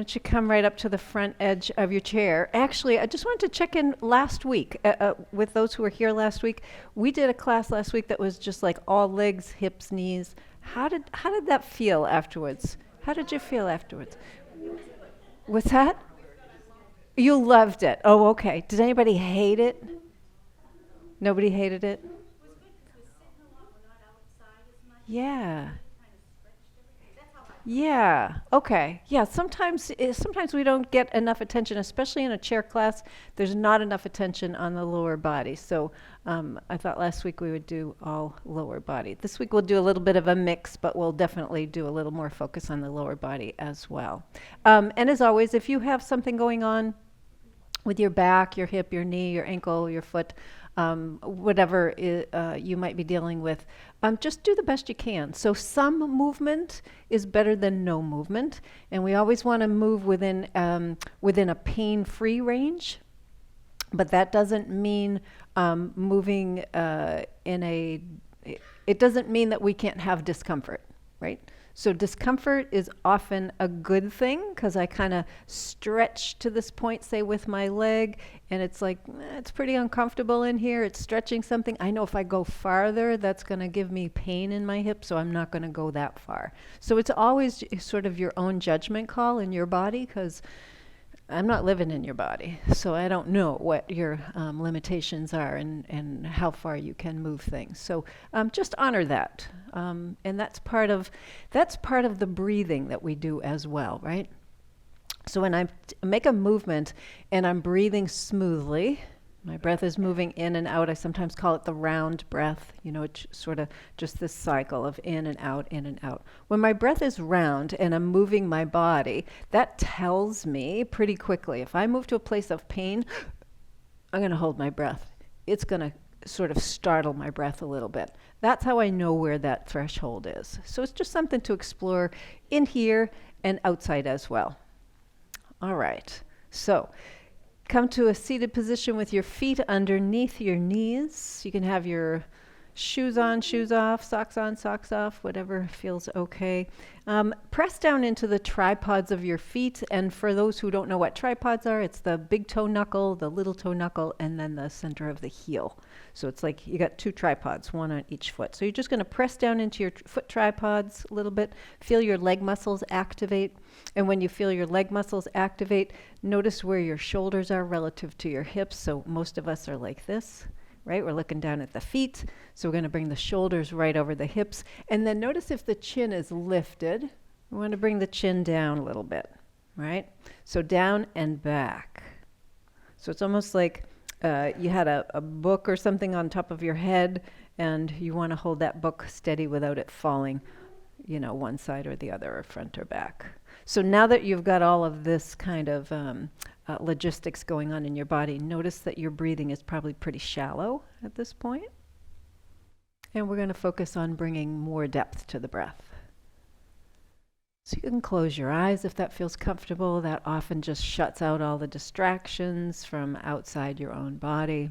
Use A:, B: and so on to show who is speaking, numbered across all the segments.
A: don't you come right up to the front edge of your chair? Actually, I just wanted to check in last week with those who were here last week. We did a class last week that was just like all legs, hips, knees. How did that feel afterwards? How did you feel afterwards? What's that? You loved it. Oh, okay. Did anybody hate it? Nobody hated it? Yeah. Yeah. Okay. Yeah. Sometimes we don't get enough attention, especially in a chair class. There's not enough attention on the lower body. So I thought last week we would do all lower body. This week we'll do a little bit of a mix, but we'll definitely do a little more focus on the lower body as well. And as always, if you have something going on with your back, your hip, your knee, your ankle, your foot, whatever you might be dealing with, just do the best you can. So some movement is better than no movement, and we always want to move within a pain-free range. But that doesn't mean moving in a. It doesn't mean that we can't have discomfort, right? So discomfort is often a good thing because I kind of stretch to this point, say with my leg, and it's like, it's pretty uncomfortable in here. It's stretching something. I know if I go farther, that's going to give me pain in my hip, so I'm not going to go that far. So it's always sort of your own judgment call in your body because I'm not living in your body, so I don't know what your limitations are and how far you can move things. So just honor that, and that's part of the breathing that we do as well, right? So when I make a movement and I'm breathing smoothly, my breath is moving in and out. I sometimes call it the round breath. You know, it's sort of just this cycle of in and out, in and out. When my breath is round and I'm moving my body, that tells me pretty quickly. If I move to a place of pain, I'm going to hold my breath. It's going to sort of startle my breath a little bit. That's how I know where that threshold is. So it's just something to explore in here and outside as well. All right. So come to a seated position with your feet underneath your knees. You can have your shoes on, shoes off, socks on, socks off, whatever feels okay. Press down into the tripods of your feet. And for those who don't know what tripods are, it's the big toe knuckle, the little toe knuckle, and then the center of the heel. So it's like you got two tripods, one on each foot. So you're just going to press down into your foot tripods a little bit, feel your leg muscles activate. And when you feel your leg muscles activate, notice where your shoulders are relative to your hips. So most of us are like this, right? We're looking down at the feet. So we're going to bring the shoulders right over the hips. And then notice if the chin is lifted. We want to bring the chin down a little bit, right? So down and back. So it's almost like you had a book or something on top of your head, and you want to hold that book steady without it falling, you know, one side or the other, or front or back. So now that you've got all of this kind of logistics going on in your body, notice that your breathing is probably pretty shallow at this point. And we're going to focus on bringing more depth to the breath. So you can close your eyes if that feels comfortable. That often just shuts out all the distractions from outside your own body.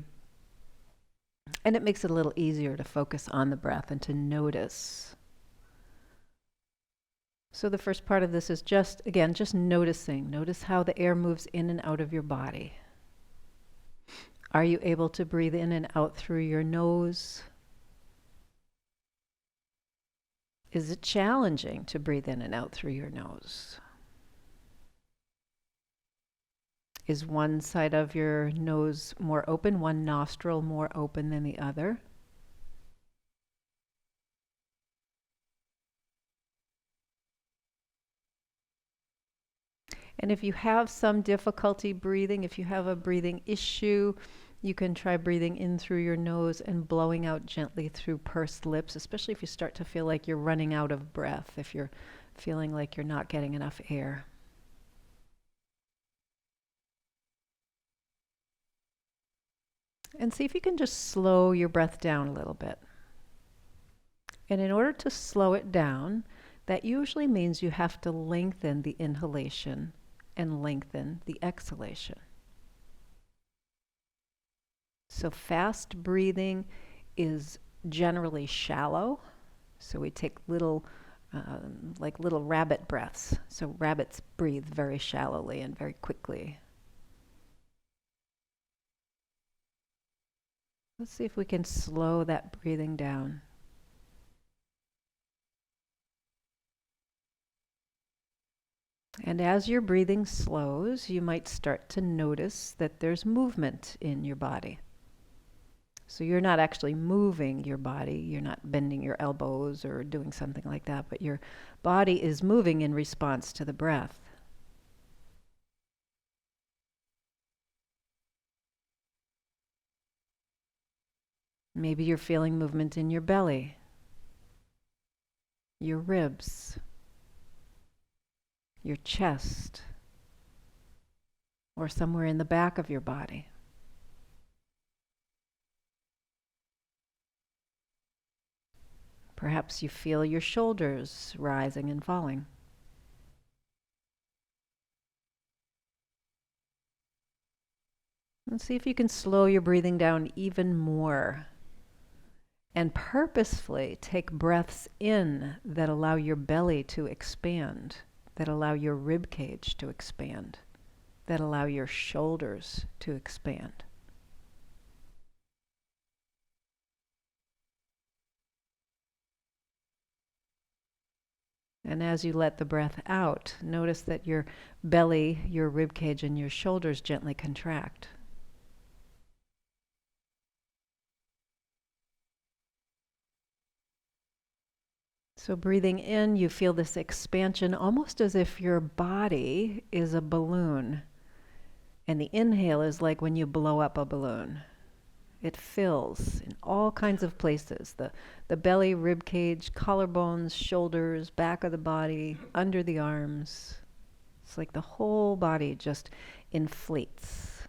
A: And it makes it a little easier to focus on the breath and to notice. So the first part of this is just noticing. Notice how the air moves in and out of your body. Are you able to breathe in and out through your nose? Is it challenging to breathe in and out through your nose? Is one side of your nose more open, one nostril more open than the other? And if you have some difficulty breathing, if you have a breathing issue, you can try breathing in through your nose and blowing out gently through pursed lips, especially if you start to feel like you're running out of breath, if you're feeling like you're not getting enough air. And see if you can just slow your breath down a little bit. And in order to slow it down, that usually means you have to lengthen the inhalation and lengthen the exhalation. So fast breathing is generally shallow. So we take little like little rabbit breaths. So rabbits breathe very shallowly and very quickly. Let's see if we can slow that breathing down. And as your breathing slows, you might start to notice that there's movement in your body. So you're not actually moving your body, you're not bending your elbows or doing something like that, but your body is moving in response to the breath. Maybe you're feeling movement in your belly, your ribs, your chest, or somewhere in the back of your body. Perhaps you feel your shoulders rising and falling. And see if you can slow your breathing down even more. And purposefully take breaths in that allow your belly to expand, that allow your rib cage to expand, that allow your shoulders to expand. And as you let the breath out, notice that your belly, your rib cage, and your shoulders gently contract. So breathing in, you feel this expansion almost as if your body is a balloon. And the inhale is like when you blow up a balloon. It fills in all kinds of places. The belly, rib cage, collarbones, shoulders, back of the body, under the arms. It's like the whole body just inflates.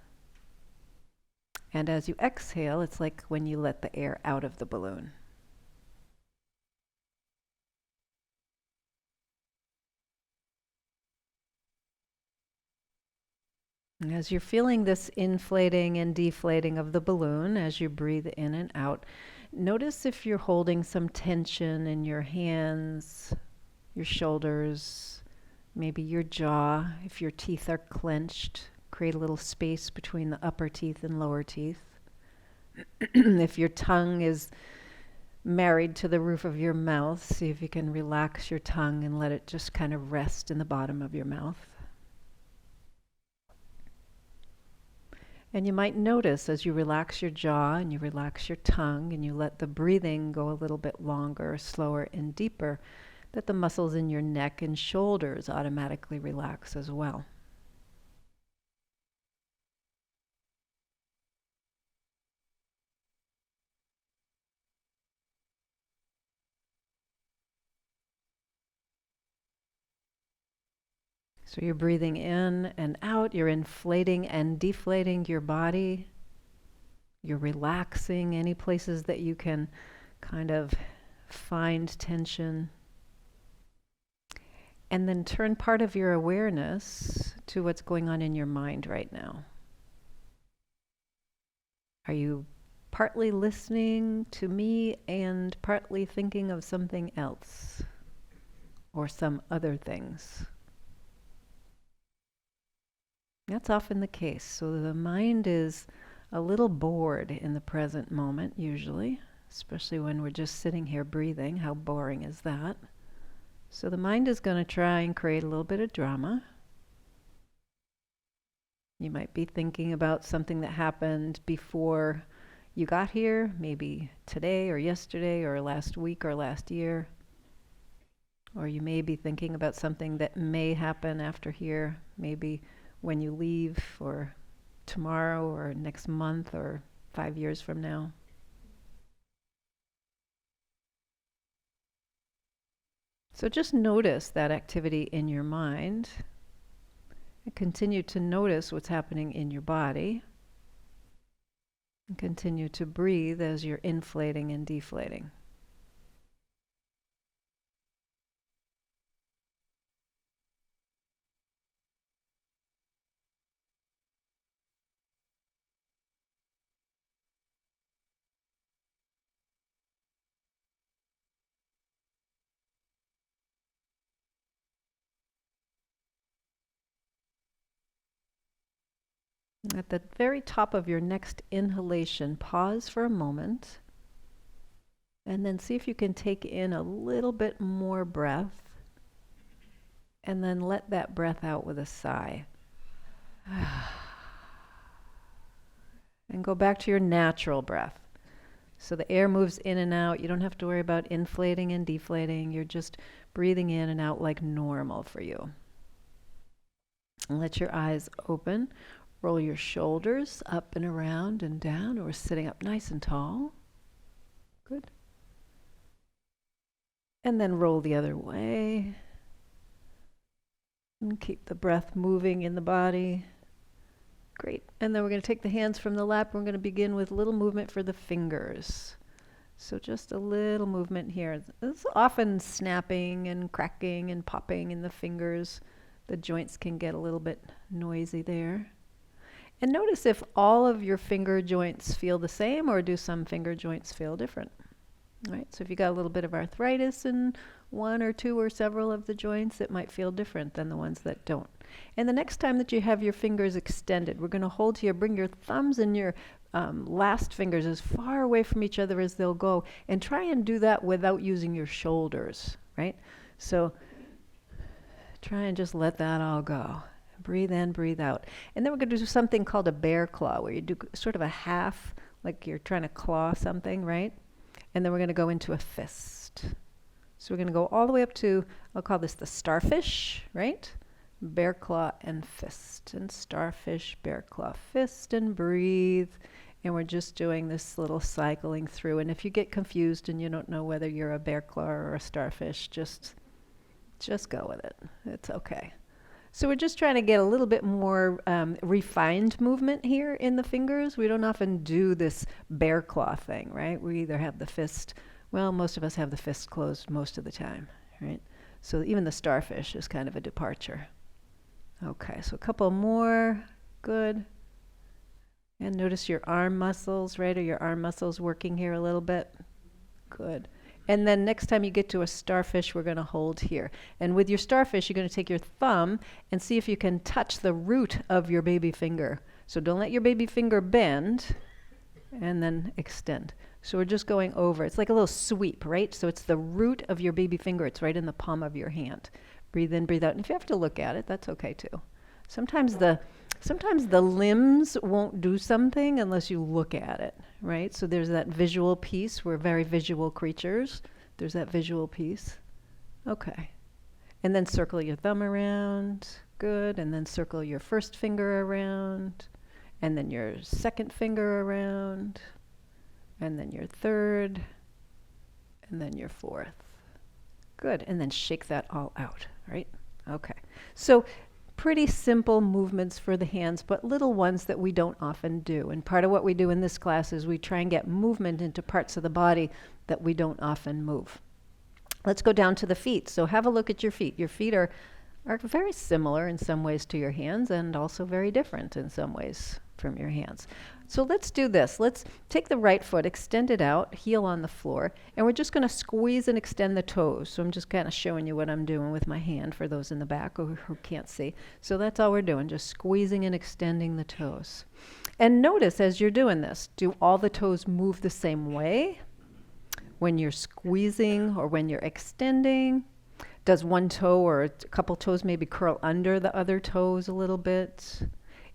A: And as you exhale, it's like when you let the air out of the balloon. And as you're feeling this inflating and deflating of the balloon as you breathe in and out, notice if you're holding some tension in your hands, your shoulders, maybe your jaw. If your teeth are clenched, create a little space between the upper teeth and lower teeth. If your tongue is married to the roof of your mouth, see if you can relax your tongue and let it just kind of rest in the bottom of your mouth. And you might notice as you relax your jaw and you relax your tongue and you let the breathing go a little bit longer, slower, and deeper, that the muscles in your neck and shoulders automatically relax as well. So you're breathing in and out, you're inflating and deflating your body. You're relaxing any places that you can kind of find tension. And then turn part of your awareness to what's going on in your mind right now. Are you partly listening to me and partly thinking of something else or some other things? That's often the case. So the mind is a little bored in the present moment, usually, especially when we're just sitting here breathing. How boring is that? So the mind is going to try and create a little bit of drama. You might be thinking about something that happened before you got here, maybe today or yesterday or last week or last year. Or you may be thinking about something that may happen after here, maybe when you leave, or tomorrow, or next month, or 5 years from now. So just notice that activity in your mind and continue to notice what's happening in your body and continue to breathe as you're inflating and deflating. At the very top of your next inhalation, pause for a moment and then see if you can take in a little bit more breath and then let that breath out with a sigh. And go back to your natural breath. So the air moves in and out. You don't have to worry about inflating and deflating. You're just breathing in and out like normal for you. And let your eyes open. Roll your shoulders up and around and down, or sitting up nice and tall. Good. And then roll the other way. And keep the breath moving in the body. Great. And then we're going to take the hands from the lap. We're going to begin with a little movement for the fingers. So just a little movement here. It's often snapping and cracking and popping in the fingers. The joints can get a little bit noisy there. And notice if all of your finger joints feel the same, or do some finger joints feel different. All right, so if you got a little bit of arthritis in one or two or several of the joints, it might feel different than the ones that don't. And the next time that you have your fingers extended, we're going to hold here, bring your thumbs and your last fingers as far away from each other as they'll go, and try and do that without using your shoulders, right? So try and just let that all go. Breathe in, breathe out. And then we're going to do something called a bear claw, where you do sort of a half, like you're trying to claw something, right? And then we're going to go into a fist. So we're going to go all the way up to, I'll call this the starfish, right? Bear claw and fist. And starfish, bear claw, fist, and breathe. And we're just doing this little cycling through. And if you get confused and you don't know whether you're a bear claw or a starfish, just go with it. It's okay. So we're just trying to get a little bit more refined movement here in the fingers. We don't often do this bear claw thing, right? We either have the fist, well, most of us have the fist closed most of the time, right? So even the starfish is kind of a departure. Okay, so a couple more. Good. And notice your arm muscles, right? Are your arm muscles working here a little bit? Good. And then next time you get to a starfish, we're going to hold here. And with your starfish, you're going to take your thumb and see if you can touch the root of your baby finger. So don't let your baby finger bend, and then extend. So we're just going over. It's like a little sweep, right? So it's the root of your baby finger. It's right in the palm of your hand. Breathe in, breathe out. And if you have to look at it, that's okay too. Sometimes the limbs won't do something unless you look at it, right? So there's that visual piece. We're very visual creatures. There's that visual piece. Okay. And then circle your thumb around. Good. And then circle your first finger around. And then your second finger around. And then your third. And then your fourth. Good. And then shake that all out, right? Okay. So pretty simple movements for the hands, but little ones that we don't often do. And part of what we do in this class is we try and get movement into parts of the body that we don't often move. Let's go down to the feet. So have a look at your feet. Your feet are very similar in some ways to your hands, and also very different in some ways from your hands. So let's do this. Let's take the right foot, extend it out, heel on the floor, and we're just going to squeeze and extend the toes. So I'm just kind of showing you what I'm doing with my hand for those in the back who can't see. So that's all we're doing, just squeezing and extending the toes. And notice as you're doing this, do all the toes move the same way when you're squeezing or when you're extending? Does one toe or a couple toes maybe curl under the other toes a little bit?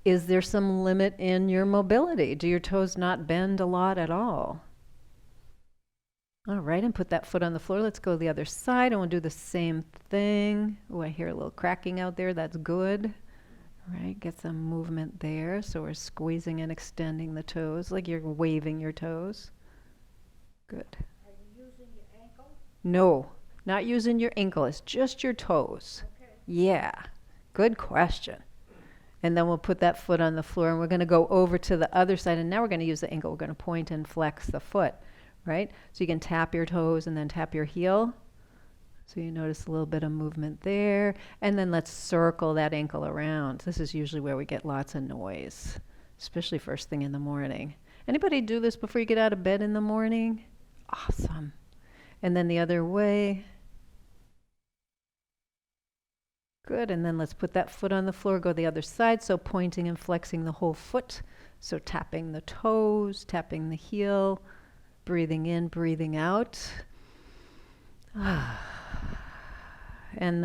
A: Is there some limit in your mobility? Do your toes not bend a lot at all? All right, and put that foot on the floor. Let's go the other side, and we'll do the same thing. Oh, I hear a little cracking out there. That's good. All right, get some movement there. So we're squeezing and extending the toes, like you're waving your toes. Good.
B: Are you using your ankle?
A: No, not using your ankle. It's just your toes.
B: Okay.
A: Yeah, good question. And then we'll put that foot on the floor, and we're going to go over to the other side. And now we're going to use the ankle. We're going to point and flex the foot, right? So you can tap your toes and then tap your heel. So you notice a little bit of movement there. And then let's circle that ankle around. This is usually where we get lots of noise, especially first thing in the morning. Anybody do this before you get out of bed in the morning? Awesome. And then the other way. Good, and then let's put that foot on the floor, go the other side, so pointing and flexing the whole foot. So tapping the toes, tapping the heel, breathing in, breathing out. And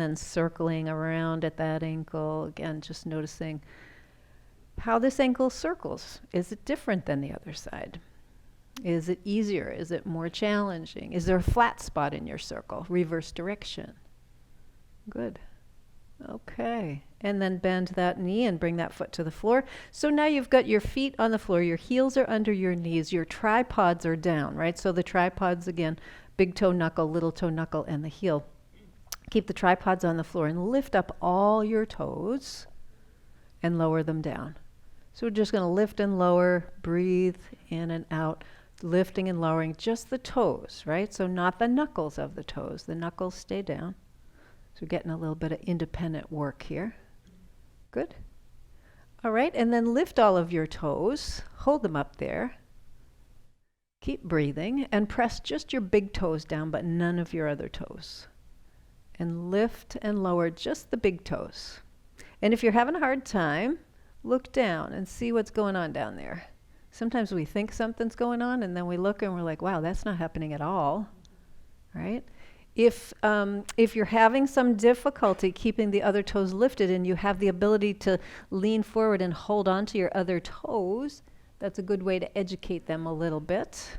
A: then circling around at that ankle. Again, just noticing how this ankle circles. Is it different than the other side? Is it easier? Is it more challenging? Is there a flat spot in your circle? Reverse direction. Good. Okay. And then bend that knee and bring that foot to the floor. So now you've got your feet on the floor, your heels are under your knees, your tripods are down, right? So the tripods, again, big toe knuckle, little toe knuckle, and the heel. Keep the tripods on the floor and lift up all your toes and lower them down. So we're just going to lift and lower, breathe in and out, lifting and lowering just the toes, right? So not the knuckles of the toes. The knuckles stay down. So we're getting a little bit of independent work here. Good. All right, and then lift all of your toes. Hold them up there. Keep breathing and press just your big toes down, but none of your other toes. And lift and lower just the big toes. And if you're having a hard time, look down and see what's going on down there. Sometimes we think something's going on and then we look and we're like, wow, that's not happening at all, right? If you're having some difficulty keeping the other toes lifted and you have the ability to lean forward and hold on to your other toes, that's a good way to educate them a little bit.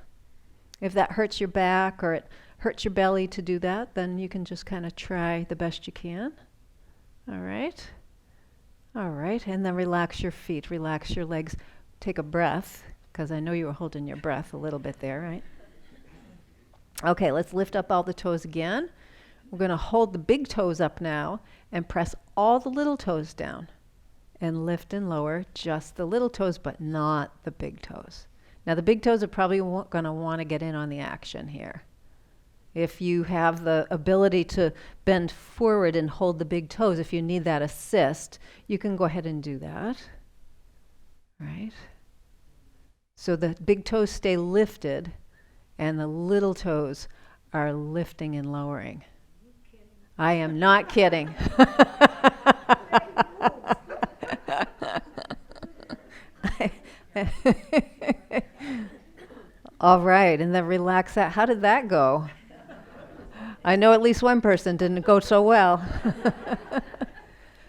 A: If that hurts your back or it hurts your belly to do that, then you can just kind of try the best you can. All right. All right, and then relax your feet, relax your legs. Take a breath, because I know you were holding your breath a little bit there, right? Okay, let's lift up all the toes again. We're going to hold the big toes up now and press all the little toes down and lift and lower just the little toes, but not the big toes. Now, the big toes are probably going to want to get in on the action here. If you have the ability to bend forward and hold the big toes, if you need that assist, you can go ahead and do that. Right? So the big toes stay lifted and the little toes are lifting and lowering. I am not kidding. All right, and then relax that. How did that go? I know at least one person didn't go so well.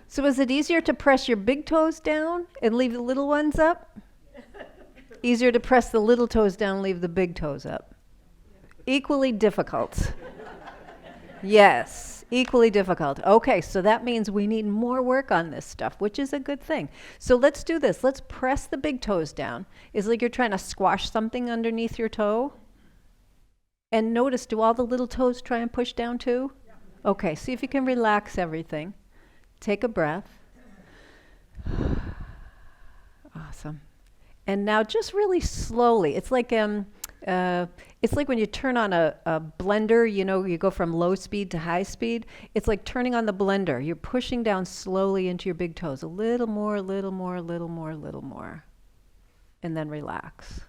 A: So is it easier to press your big toes down and leave the little ones up? Easier to press the little toes down and leave the big toes up? Equally difficult. Yes, equally difficult. Okay, so that means we need more work on this stuff, which is a good thing. So let's do this. Let's press the big toes down. It's like you're trying to squash something underneath your toe. And notice, do all the little toes try and push down too? Yeah. Okay, see if you can relax everything. Take a breath. Awesome. And now just really slowly. It's like when you turn on a blender, you know, you go from low speed to high speed. It's like turning on the blender. You're pushing down slowly into your big toes. A little more, a little more, a little more, a little more. And then relax.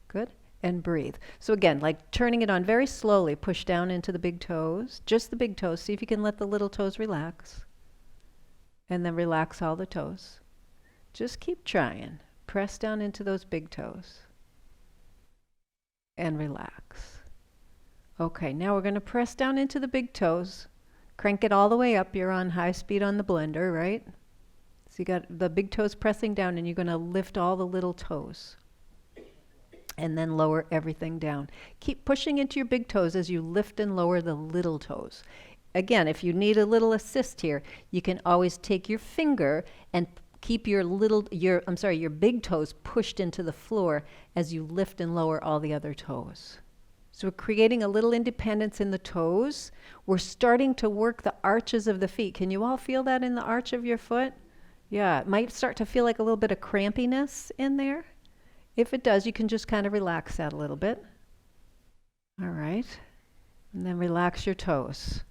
A: Good? And breathe. So again, like turning it on very slowly, push down into the big toes, just the big toes. See if you can let the little toes relax. And then relax all the toes. Just keep trying. Press down into those big toes. And relax. Okay, now we're going to press down into the big toes. Crank it all the way up. You're on high speed on the blender, right? So you got the big toes pressing down and you're going to lift all the little toes. And then lower everything down. Keep pushing into your big toes as you lift and lower the little toes. Again, if you need a little assist here, you can always take your finger and keep your big toes pushed into the floor as you lift and lower all the other toes. So we're creating a little independence in the toes. We're starting to work the arches of the feet. Can you all feel that in the arch of your foot? Yeah, it might start to feel like a little bit of crampiness in there. If it does, you can just kind of relax that a little bit. All right. And then relax your toes.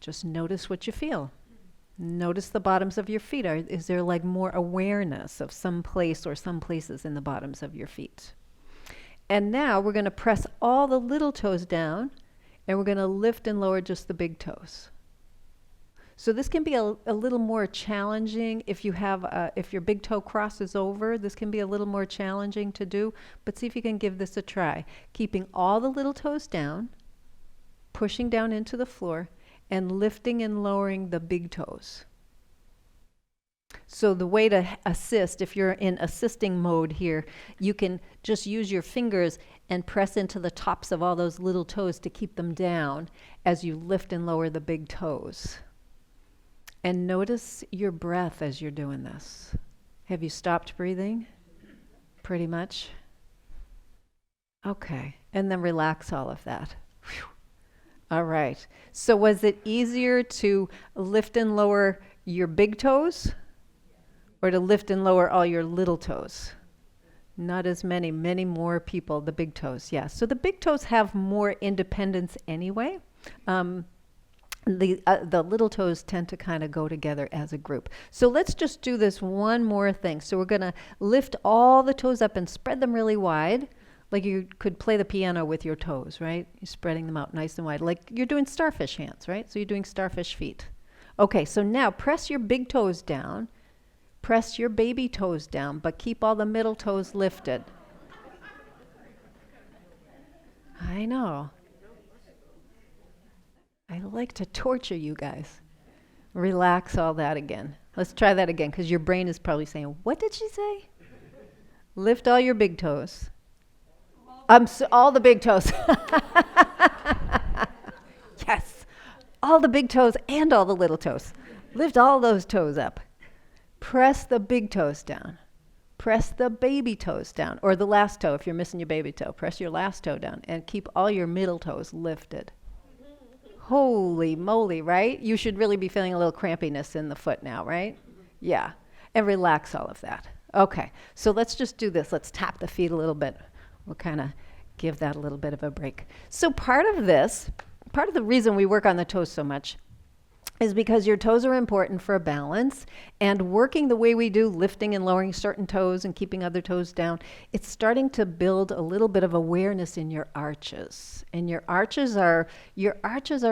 A: Just notice what you feel. Notice the bottoms of your feet. Is there like more awareness of some place or some places in the bottoms of your feet? And now we're going to press all the little toes down and we're going to lift and lower just the big toes. So this can be a little more challenging if you have, if your big toe crosses over, this can be a little more challenging to do, but see if you can give this a try. Keeping all the little toes down, pushing down into the floor, and lifting and lowering the big toes. So the way to assist, if you're in assisting mode here, you can just use your fingers and press into the tops of all those little toes to keep them down as you lift and lower the big toes. And notice your breath as you're doing this. Have you stopped breathing? Pretty much. Okay, and then relax all of that. Whew. All right, so was it easier to lift and lower your big toes or to lift and lower all your little toes? Not as many more people, the big toes, yeah. So the big toes have more independence anyway. The little toes tend to kind of go together as a group. So let's just do this one more thing. So we're gonna lift all the toes up and spread them really wide, like you could play the piano with your toes, right? You're spreading them out nice and wide, like you're doing starfish hands, right? So you're doing starfish feet. Okay, so now press your big toes down, press your baby toes down, but keep all the middle toes lifted. I know. I like to torture you guys. Relax all that again. Let's try that again, because your brain is probably saying, what did she say? Lift all your big toes. All the big toes. Yes. All the big toes and all the little toes. Lift all those toes up. Press the big toes down. Press the baby toes down, or the last toe if you're missing your baby toe. Press your last toe down and keep all your middle toes lifted. Holy moly, right? You should really be feeling a little crampiness in the foot now, right? Yeah. And relax all of that. Okay, so let's just do this. Let's tap the feet a little bit. We'll kind of give that a little bit of a break. So part of the reason we work on the toes so much is because your toes are important for a balance, and working the way we do, lifting and lowering certain toes and keeping other toes down, it's starting to build a little bit of awareness in your arches. And your arches are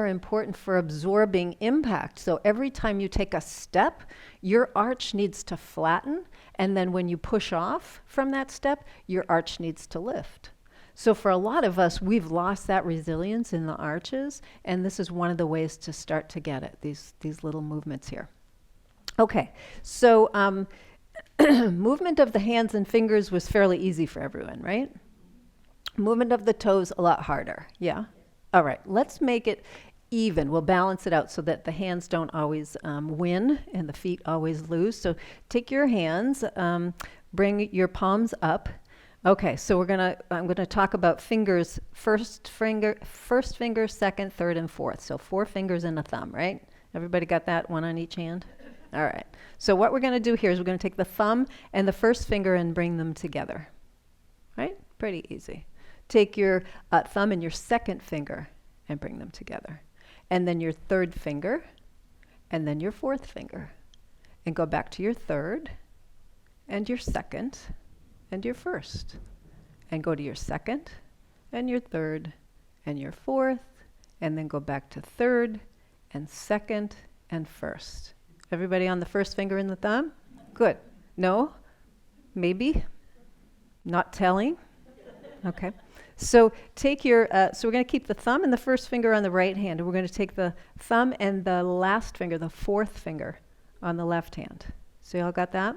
A: important for absorbing impact. So every time you take a step, your arch needs to flatten, and then when you push off from that step, your arch needs to lift. So for a lot of us, we've lost that resilience in the arches, and this is one of the ways to start to get it, these little movements here. Okay, so movement of the hands and fingers was fairly easy for everyone, right? Movement of the toes, a lot harder, yeah? All right, let's make it even. We'll balance it out so that the hands don't always win and the feet always lose. So take your hands, bring your palms up. Okay, so I'm gonna talk about fingers, first finger, second, third, and fourth. So 4 fingers and a thumb, right? Everybody got that? One on each hand? All right. So what we're gonna do here is we're gonna take the thumb and the first finger and bring them together, right? Pretty easy. Take your thumb and your second finger and bring them together. And then your third finger, and then your fourth finger. And go back to your third, and your second, and your first, and go to your second, and your third, and your fourth, and then go back to third, and second, and first. Everybody on the first finger and the thumb? Good. No? Maybe? Not telling? Okay. So take your, so we're going to keep the thumb and the first finger on the right hand, and we're going to take the thumb and the last finger, the fourth finger, on the left hand. So y'all got that?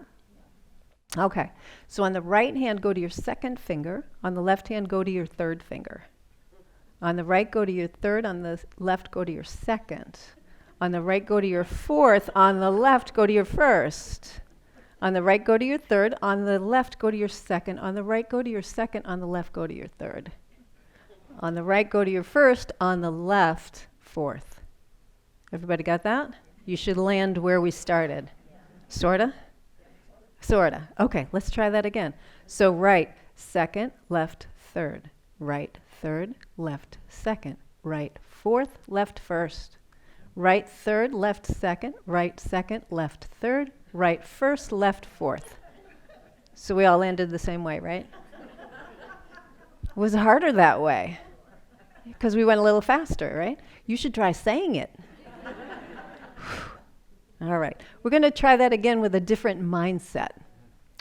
A: Okay, so on the right hand, go to your second finger. On the left hand, go to your third finger. On the right, go to your third. On the left, go to your second. On the right, go to your fourth. On the left, go to your first. On the right, go to your third. On the left, go to your second. On the right, go to your second. On the left, go to your third. On the right, go to your first. On the left, fourth. Everybody got that? You should land where we started. Sorta? Sorta. Okay, let's try that again. So right, second, left, third. Right, third, left, second. Right, fourth, left, first. Right, third, left, second. Right, second, left, third. Right, first, left, fourth. So we all landed the same way, right? It was harder that way because we went a little faster, right? You should try saying it. All right. We're going to try that again with a different mindset.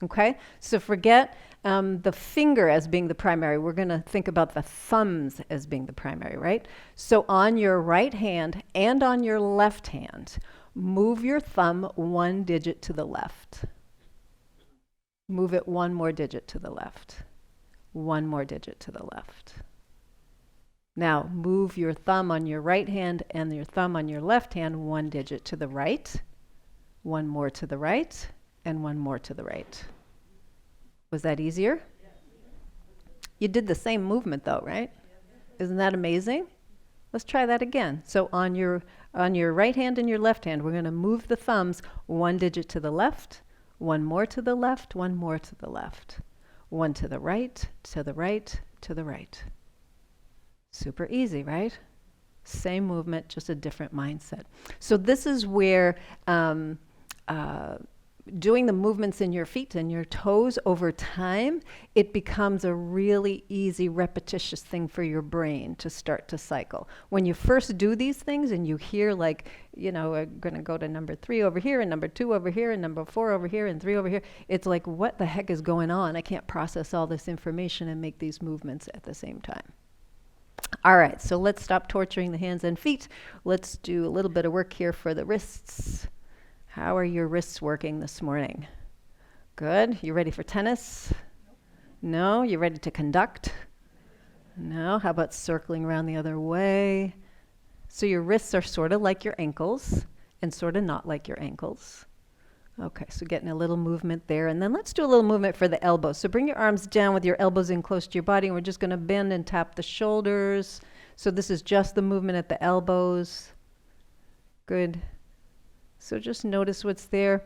A: Okay? So forget the finger as being the primary. We're going to think about the thumbs as being the primary, right? So on your right hand and on your left hand, move your thumb one digit to the left. Move it one more digit to the left. One more digit to the left. Now, move your thumb on your right hand and your thumb on your left hand one digit to the right. One more to the right, and one more to the right. Was that easier? You did the same movement though, right? Isn't that amazing? Let's try that again. So on your right hand and your left hand, we're going to move the thumbs one digit to the left, one more to the left, one more to the left. One to the right, to the right, to the right. Super easy, right? Same movement, just a different mindset. So this is where doing the movements in your feet and your toes over time, it becomes a really easy, repetitious thing for your brain to start to cycle. When you first do these things and you hear like, you know, we're going to go to number 3 over here and number 2 over here and number 4 over here and 3 over here, it's like, what the heck is going on? I can't process all this information and make these movements at the same time. All right, so let's stop torturing the hands and feet. Let's do a little bit of work here for the wrists. How are your wrists working this morning? Good. You ready for tennis? No? You ready to conduct? No? How about circling around the other way? So your wrists are sort of like your ankles and sort of not like your ankles. Okay, so getting a little movement there. And then let's do a little movement for the elbows. So bring your arms down with your elbows in close to your body, and we're just going to bend and tap the shoulders. So this is just the movement at the elbows. Good. So just notice what's there.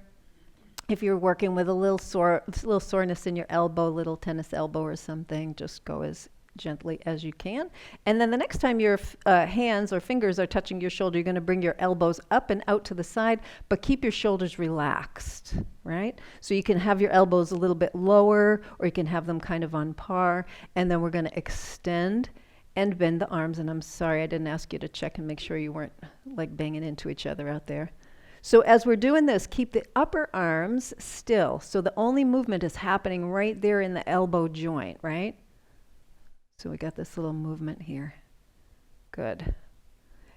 A: If you're working with a little soreness in your elbow, little tennis elbow or something, just go as gently as you can. And then the next time your hands or fingers are touching your shoulder, you're going to bring your elbows up and out to the side, but keep your shoulders relaxed, right? So you can have your elbows a little bit lower, or you can have them kind of on par. And then we're going to extend and bend the arms. And I'm sorry, I didn't ask you to check and make sure you weren't like banging into each other out there. So as we're doing this, keep the upper arms still. So the only movement is happening right there in the elbow joint, right? So we got this little movement here. Good.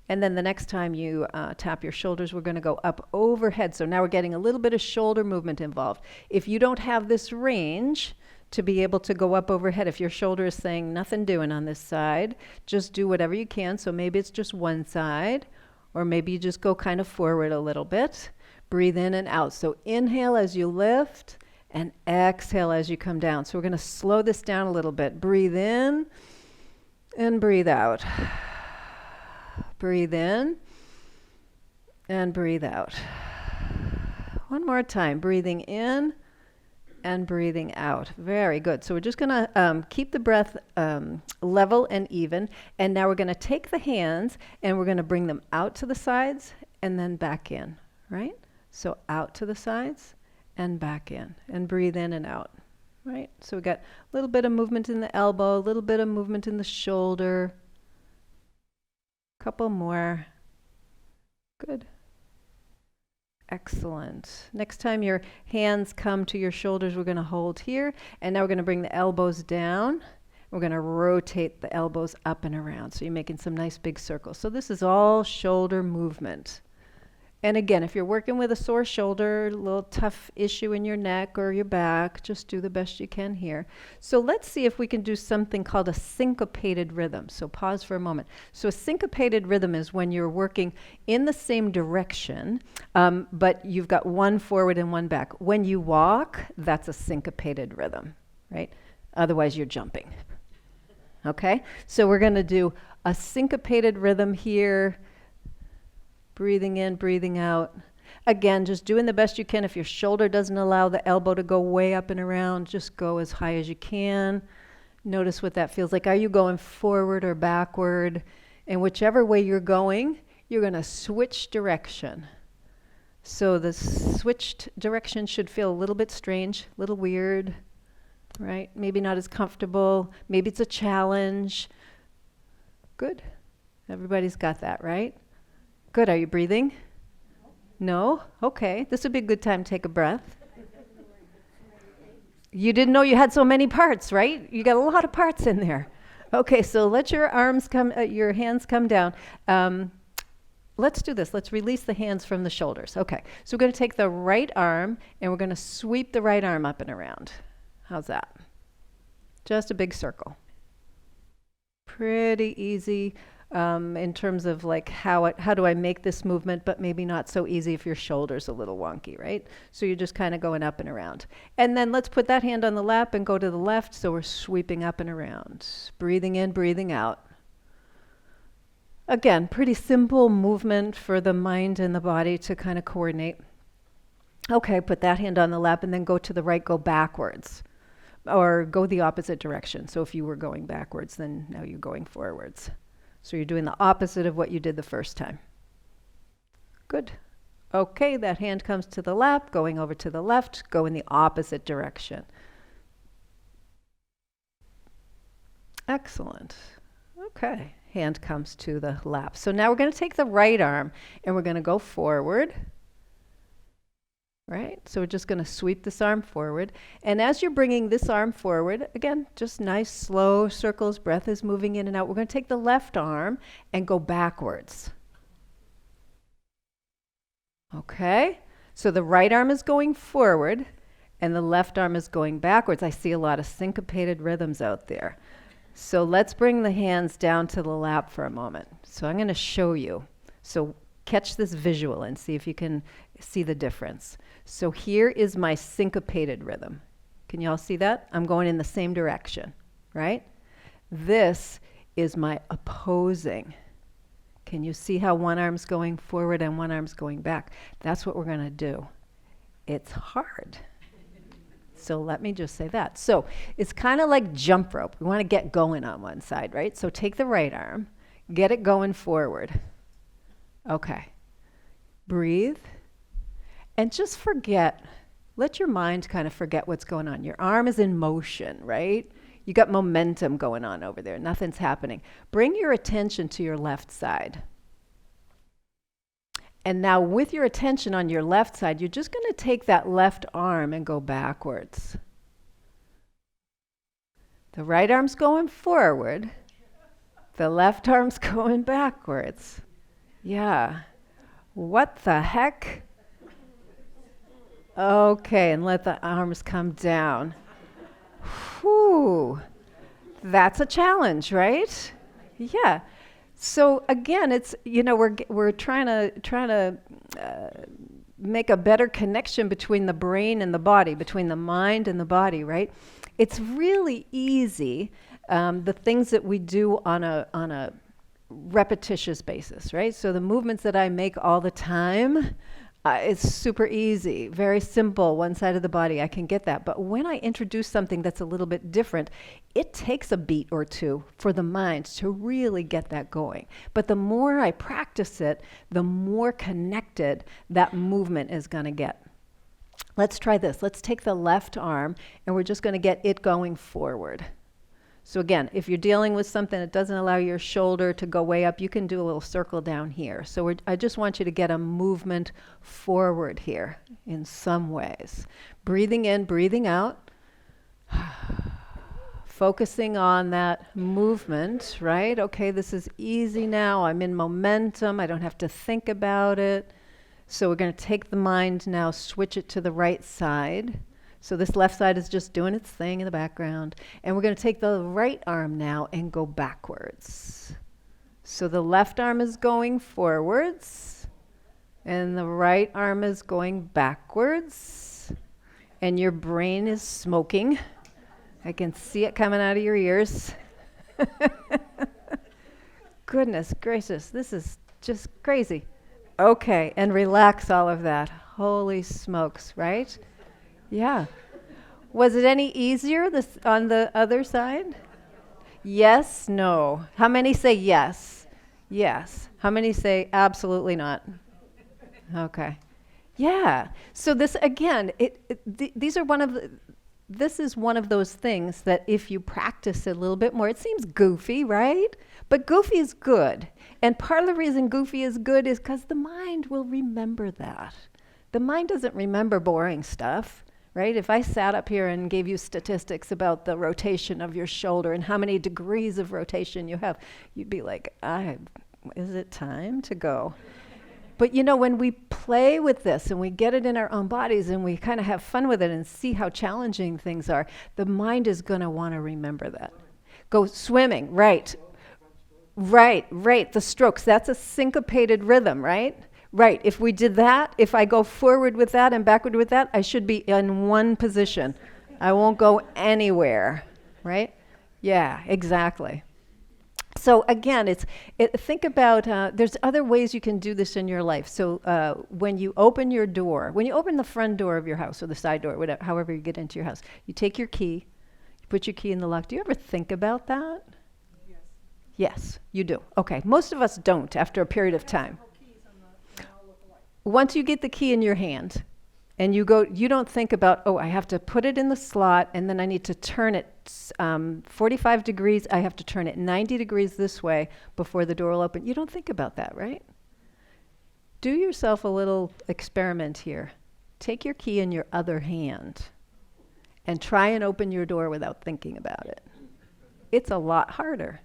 A: And then the next time you tap your shoulders, we're going to go up overhead. So now we're getting a little bit of shoulder movement involved. If you don't have this range to be able to go up overhead, if your shoulder is saying nothing doing on this side, just do whatever you can. So maybe it's just one side, or maybe you just go kind of forward a little bit. Breathe in and out. So inhale as you lift, and exhale as you come down. So we're going to slow this down a little bit. Breathe in and breathe out. Breathe in and breathe out. One more time. Breathing in and breathing out. Very good. So we're just going to keep the breath level and even. And now we're going to take the hands and we're going to bring them out to the sides and then back in, right? So out to the sides and back in, and breathe in and out, right? So we got a little bit of movement in the elbow, a little bit of movement in the shoulder. Couple more. Good. Excellent. Next time your hands come to your shoulders, we're going to hold here, and now we're going to bring the elbows down. We're going to rotate the elbows up and around, so you're making some nice big circles. So this is all shoulder movement. And again, if you're working with a sore shoulder, a little tough issue in your neck or your back, just do the best you can here. So let's see if we can do something called a syncopated rhythm. So pause for a moment. So a syncopated rhythm is when you're working in the same direction, but you've got one forward and one back. When you walk, that's a syncopated rhythm, right? Otherwise, you're jumping. Okay? So we're going to do a syncopated rhythm here. Breathing in, breathing out. Again, just doing the best you can. If your shoulder doesn't allow the elbow to go way up and around, just go as high as you can. Notice what that feels like. Are you going forward or backward? And whichever way you're going, you're going to switch direction. So the switched direction should feel a little bit strange, a little weird, right? Maybe not as comfortable. Maybe it's a challenge. Good. Everybody's got that, right? Good. Are you breathing? No? Okay. This would be a good time to take a breath. You didn't know you had so many parts, right? You got a lot of parts in there. Okay, so let your your hands come down. Let's do this. Let's release the hands from the shoulders. Okay, so we're going to take the right arm and we're going to sweep the right arm up and around. How's that? Just a big circle. Pretty easy in terms of like how do I make this movement, but maybe not so easy if your shoulder's a little wonky, right? So you're just kind of going up and around. And then let's put that hand on the lap and go to the left, so we're sweeping up and around. Breathing in, breathing out. Again, pretty simple movement for the mind and the body to kind of coordinate. Okay, put that hand on the lap and then go to the right, go backwards. Or go the opposite direction. So if you were going backwards, then now you're going forwards. So you're doing the opposite of what you did the first time. Good. Okay, that hand comes to the lap, going over to the left, go in the opposite direction. Excellent. Okay, hand comes to the lap. So now we're going to take the right arm and we're going to go forward. Right? So we're just going to sweep this arm forward. And as you're bringing this arm forward, again, just nice, slow circles, breath is moving in and out. We're going to take the left arm and go backwards. Okay? So the right arm is going forward and the left arm is going backwards. I see a lot of syncopated rhythms out there. So let's bring the hands down to the lap for a moment. So I'm going to show you. So catch this visual and see if you can see the difference. So here is my syncopated rhythm. Can you all see that? I'm going in the same direction, right? This is my opposing. Can you see how one arm's going forward and one arm's going back? That's what we're going to do. It's hard. So let me just say that. So it's kind of like jump rope. We want to get going on one side, right? So take the right arm, get it going forward. Okay. Breathe. And just forget, let your mind kind of forget what's going on. Your arm is in motion, right? You got momentum going on over there. Nothing's happening. Bring your attention to your left side. And now with your attention on your left side, you're just going to take that left arm and go backwards. The right arm's going forward. The left arm's going backwards. Yeah. What the heck? Okay, and let the arms come down. Whew. That's a challenge, right? Yeah. So again, it's, you know, we're trying to make a better connection between the brain and the body, between the mind and the body, right? It's really easy, the things that we do on a repetitious basis, right? So the movements that I make all the time, it's super easy, very simple, one side of the body, I can get that. But when I introduce something that's a little bit different, it takes a beat or two for the mind to really get that going. But the more I practice it, the more connected that movement is going to get. Let's try this. Let's take the left arm and we're just going to get it going forward. So again, if you're dealing with something that doesn't allow your shoulder to go way up, you can do a little circle down here. So I just want you to get a movement forward here in some ways. Breathing in, breathing out. Focusing on that movement, right? Okay, this is easy now. I'm in momentum. I don't have to think about it. So we're going to take the mind now, switch it to the right side. So this left side is just doing its thing in the background. And we're going to take the right arm now and go backwards. So the left arm is going forwards and the right arm is going backwards. And your brain is smoking. I can see it coming out of your ears. Goodness gracious, this is just crazy. Okay, and relax all of that. Holy smokes, right? Yeah. Was it any easier on the other side? Yes, no. How many say yes? Yes. How many say absolutely not? Okay. Yeah. So this, again, these are one of this is one of those things that if you practice it a little bit more, it seems goofy, right? But goofy is good. And part of the reason goofy is good is because the mind will remember that. The mind doesn't remember boring stuff, right? If I sat up here and gave you statistics about the rotation of your shoulder and how many degrees of rotation you have, you'd be like, is it time to go? But when we play with this and we get it in our own bodies and we kind of have fun with it and see how challenging things are, the mind is going to want to remember that. Go swimming, right. Right. The strokes, that's a syncopated rhythm, right? Right. If we did that, if I go forward with that and backward with that, I should be in one position. I won't go anywhere, right? Yeah, exactly. So again, think about, there's other ways you can do this in your life. So when you open your door, when you open the front door of your house or the side door, whatever, however you get into your house, you take your key, you put your key in the lock. Do you ever think about that?
B: Yes.
A: Yes, you do. Okay, most of us don't after a period of time. Once you get the key in your hand and you don't think about, I have to put it in the slot and then I need to turn it 45 degrees. I have to turn it 90 degrees this way before the door will open. You don't think about that, right? Do yourself a little experiment here. Take your key in your other hand and try and open your door without thinking about it. It's a lot harder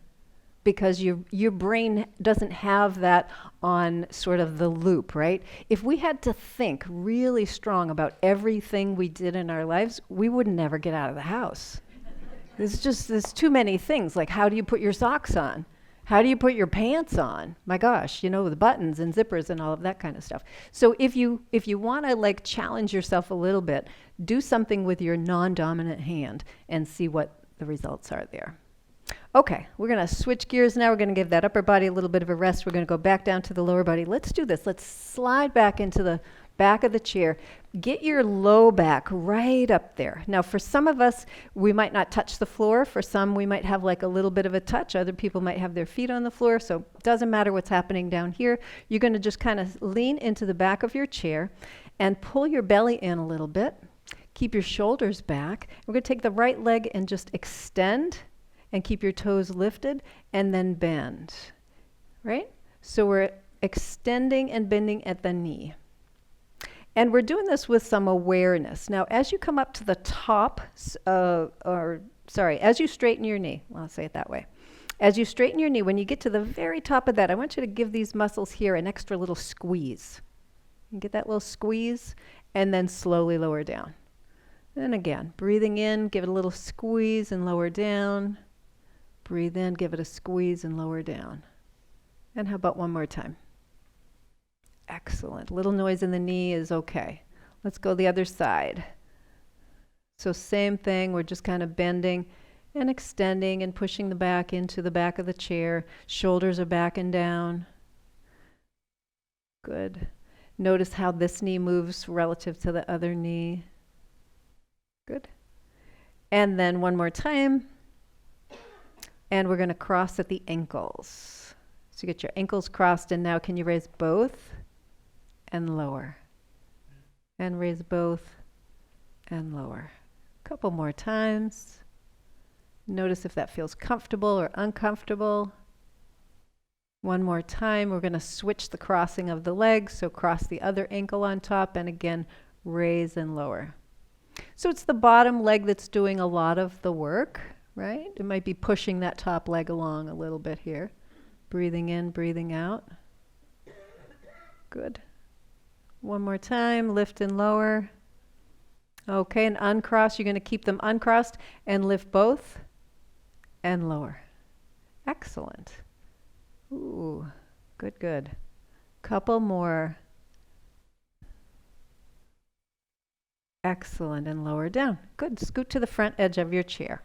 A: because your brain doesn't have that on sort of the loop, right? If we had to think really strong about everything we did in our lives, we would never get out of the house. There's too many things, like how do you put your socks on? How do you put your pants on? My gosh, the buttons and zippers and all of that kind of stuff. So if you want to challenge yourself a little bit, do something with your non-dominant hand and see what the results are there. Okay, we're going to switch gears now. We're going to give that upper body a little bit of a rest. We're going to go back down to the lower body. Let's do this. Let's slide back into the back of the chair. Get your low back right up there. Now, for some of us, we might not touch the floor. For some, we might have a little bit of a touch. Other people might have their feet on the floor. So it doesn't matter what's happening down here. You're going to just kind of lean into the back of your chair and pull your belly in a little bit. Keep your shoulders back. We're going to take the right leg and just extend and keep your toes lifted and then bend, right? So we're extending and bending at the knee. And we're doing this with some awareness. Now, as you come up to the top, as you straighten your knee, I'll say it that way. As you straighten your knee, when you get to the very top of that, I want you to give these muscles here an extra little squeeze. You get that little squeeze, and then slowly lower down. And again, breathing in, give it a little squeeze and lower down. Breathe in, give it a squeeze and lower down. And how about one more time? Excellent. Little noise in the knee is okay. Let's go the other side. So same thing, we're just kind of bending and extending and pushing the back into the back of the chair. Shoulders are back and down. Good. Notice how this knee moves relative to the other knee. Good. And then one more time. And we're going to cross at the ankles. So you get your ankles crossed, and now can you raise both and lower? And raise both and lower. A couple more times. Notice if that feels comfortable or uncomfortable. One more time. We're going to switch the crossing of the legs. So cross the other ankle on top, and again, raise and lower. So it's the bottom leg that's doing a lot of the work. Right? It might be pushing that top leg along a little bit here. Breathing in, breathing out. Good. One more time, lift and lower. Okay, and uncross. You're going to keep them uncrossed and lift both and lower. Excellent. Ooh, good. Couple more. Excellent, and lower down. Good. Scoot to the front edge of your chair.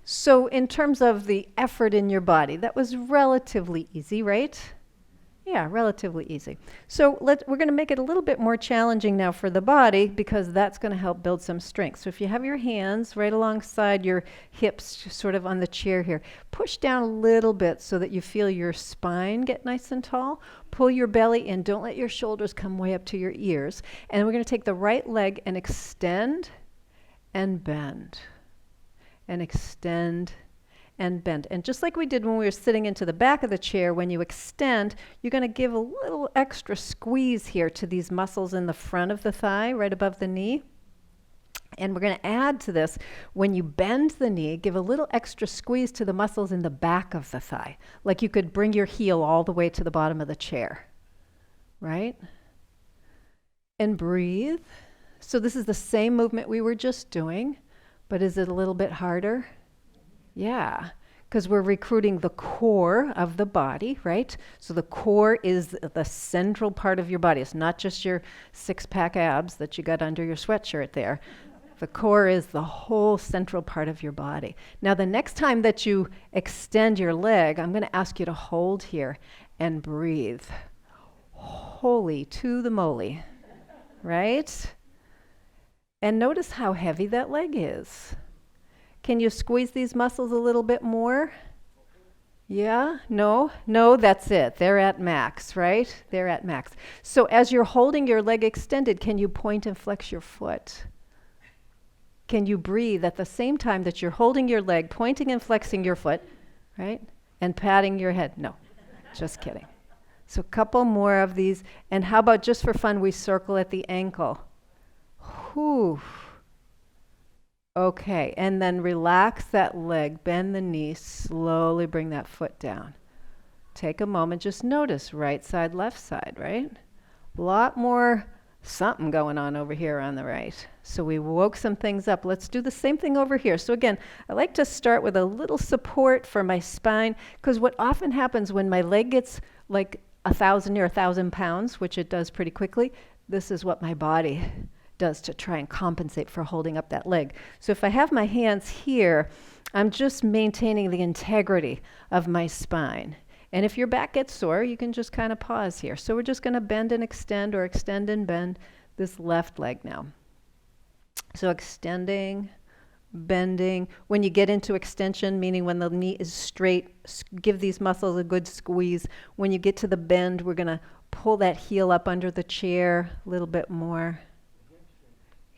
A: So in terms of the effort in your body, that was relatively easy, right? Yeah, relatively easy. So we're going to make it a little bit more challenging now for the body because that's going to help build some strength. So if you have your hands right alongside your hips, sort of on the chair here, push down a little bit so that you feel your spine get nice and tall. Pull your belly in. Don't let your shoulders come way up to your ears. And we're going to take the right leg and extend and bend. And extend and bend. And just like we did when we were sitting into the back of the chair, when you extend, you're going to give a little extra squeeze here to these muscles in the front of the thigh, right above the knee. And we're going to add to this, when you bend the knee, give a little extra squeeze to the muscles in the back of the thigh. Like you could bring your heel all the way to the bottom of the chair, right? And breathe. So this is the same movement we were just doing, but is it a little bit harder? Yeah, because we're recruiting the core of the body, right? So the core is the central part of your body. It's not just your six-pack abs that you got under your sweatshirt there. The core is the whole central part of your body. Now, the next time that you extend your leg, I'm going to ask you to hold here and breathe. Holy to the moly, right? And notice how heavy that leg is. Can you squeeze these muscles a little bit more? Yeah? No? No, that's it. They're at max, right? They're at max. So as you're holding your leg extended, can you point and flex your foot? Can you breathe at the same time that you're holding your leg, pointing and flexing your foot, right? And patting your head? No, just kidding. So a couple more of these. And how about just for fun, we circle at the ankle? Whew. Okay, and then relax that leg, bend the knee, slowly bring that foot down. Take a moment, just notice right side, left side, right? A lot more something going on over here on the right. So we woke some things up. Let's do the same thing over here. So again, I like to start with a little support for my spine, because what often happens when my leg gets like 1,000 or 1,000 pounds, which it does pretty quickly, this is what my body does to try and compensate for holding up that leg. So if I have my hands here, I'm just maintaining the integrity of my spine. And if your back gets sore, you can just kind of pause here. So we're just going to bend and extend, or extend and bend this left leg now. So extending, bending. When you get into extension, meaning when the knee is straight, give these muscles a good squeeze. When you get to the bend, we're going to pull that heel up under the chair a little bit more.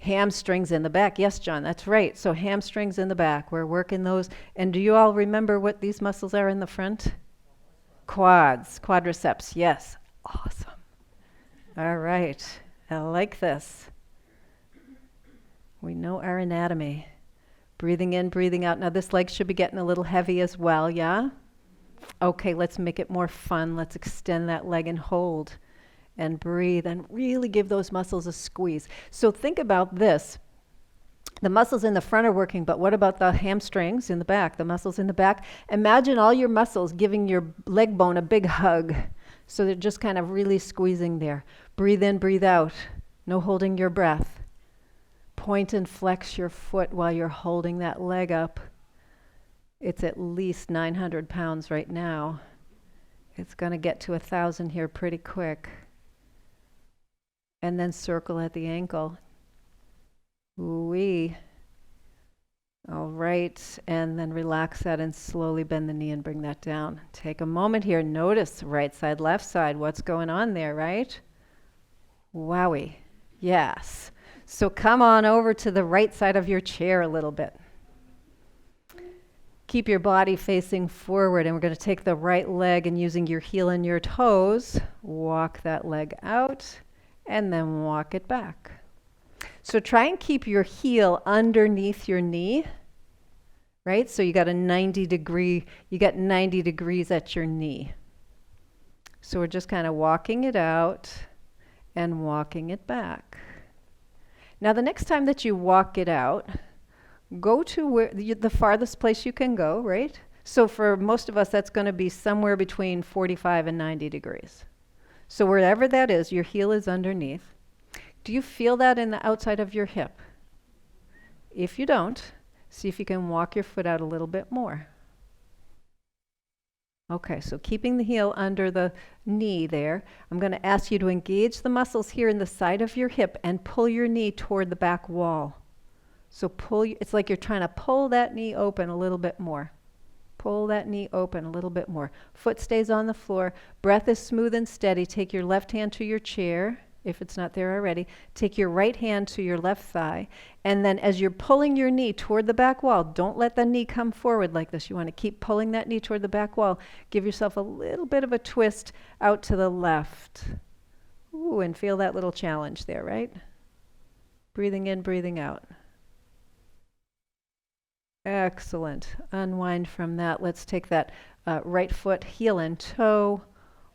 A: Hamstrings in the back. Yes, John, that's right. So hamstrings in the back. We're working those. And do you all remember what these muscles are in the front? Quads, quadriceps. Yes. Awesome. All right. I like this. We know our anatomy. Breathing in, breathing out. Now this leg should be getting a little heavy as well, yeah? Okay, let's make it more fun. Let's extend that leg and hold. And breathe and really give those muscles a squeeze. So think about this. The muscles in the front are working, but what about the hamstrings in the back, the muscles in the back? Imagine all your muscles giving your leg bone a big hug. So they're just kind of really squeezing there. Breathe in, breathe out. No holding your breath. Point and flex your foot while you're holding that leg up. It's at least 900 pounds right now. It's going to get to 1,000 here pretty quick. And then circle at the ankle. Ooh-wee. All right, and then relax that and slowly bend the knee and bring that down. Take a moment here. Notice right side, left side. What's going on there, right? Wowie. Yes. So come on over to the right side of your chair a little bit. Keep your body facing forward, and we're going to take the right leg and using your heel and your toes, walk that leg out. And then walk it back. So try and keep your heel underneath your knee, right? So you got 90 degrees at your knee. So we're just kind of walking it out and walking it back. Now the next time that you walk it out, go to where the farthest place you can go, right? So for most of us, that's going to be somewhere between 45 and 90 degrees. So wherever that is, your heel is underneath. Do you feel that in the outside of your hip? If you don't, see if you can walk your foot out a little bit more. Okay, so keeping the heel under the knee there, I'm going to ask you to engage the muscles here in the side of your hip and pull your knee toward the back wall. So it's like you're trying to pull that knee open a little bit more. Pull that knee open a little bit more. Foot stays on the floor. Breath is smooth and steady. Take your left hand to your chair if it's not there already. Take your right hand to your left thigh, and then as you're pulling your knee toward the back wall, don't let the knee come forward like this. You want to keep pulling that knee toward the back wall. Give yourself a little bit of a twist out to the left. Ooh, and feel that little challenge there, right? Breathing in, breathing out. Excellent. Unwind from that. Let's take that right foot, heel and toe.